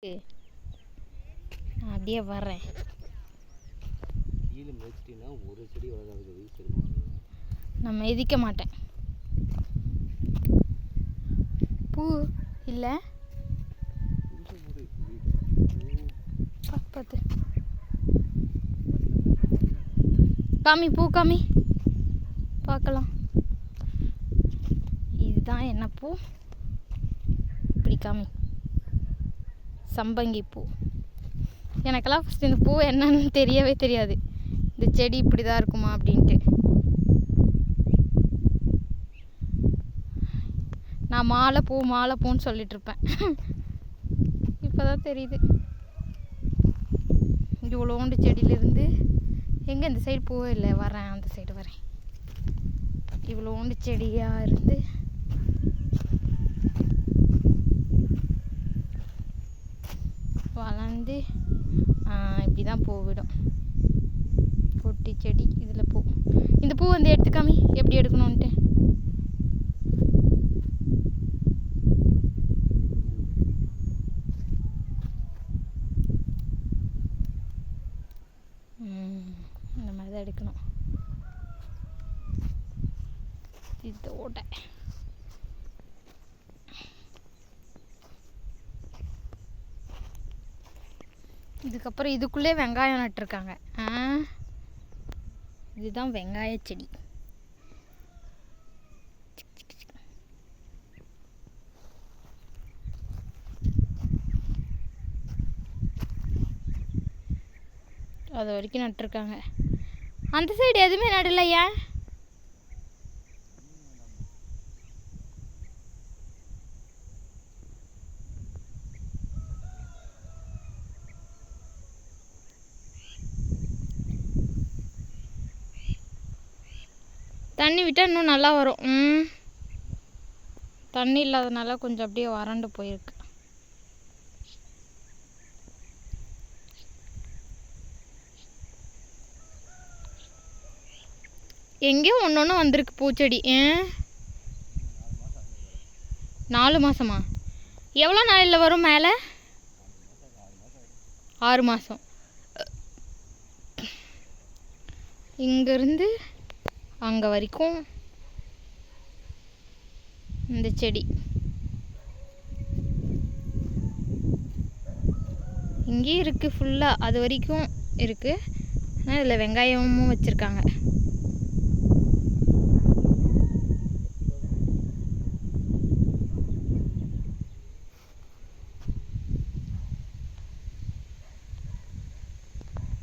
நான் அப்படியே வர்றேன். கீழே மிதிச்சிட்டிங்கன்னா ஒரு செடி வளராது, வீசி எடுக்கணும். நான் மிதிக்க மாட்டேன். பூ இல்லை பார்த்து காமி, பூ காமி பார்க்கலாம். இதுதான் என்ன பூ? இப்படி காமி, சம்பங்கி பூ. எனக்கெல்லாம் ஃபஸ்ட் இந்த பூ என்னன்னு தெரியவே தெரியாது. இந்த செடி இப்படி தான் இருக்குமா அப்படின்ட்டு. நான் மாலை பூன்னு சொல்லிகிட்ருப்பேன். இப்போ தான் தெரியுது. இவ்வளோண்டு செடியிலேருந்து எங்கே இந்த சைடு பூவே இல்லை. வரேன், அந்த சைடு வரேன். இவ்வளோண்டு செடியாக இருந்து வளர்ந்து இப்படி தான் பூ விடும். பொட்டி செடி, இதில் பூ. இந்த பூ வந்து எடுத்துக்காமி எப்படி எடுக்கணுன்ட்டு. இந்த மாதிரி தான் எடுக்கணும். இதோட இதுக்கப்புறம் இதுக்குள்ளே வெங்காயம் நட்டுருக்காங்க. இதுதான் வெங்காய செடி. அது வரைக்கும் நட்டுருக்காங்க. அந்த சைடு எதுவுமே நடலையா? தண்ணி விட்டால் இன்னும் நல்லா வரும். தண்ணி இல்லாதனால கொஞ்சம் அப்படியே வறண்டு போயிருக்கு. எங்கேயோ ஒன்று வந்திருக்கு பூச்செடி. 4 மாதமா? எவ்வளோ நாளில் வரும் மேலே? 6 மாதம். இங்கேருந்து அங்கே வரைக்கும் இந்த செடி. இங்கேயும் இருக்குது ஃபுல்லாக, அது வரைக்கும் இருக்குது. ஆனால் இதில் வெங்காயமும் வச்சுருக்காங்க.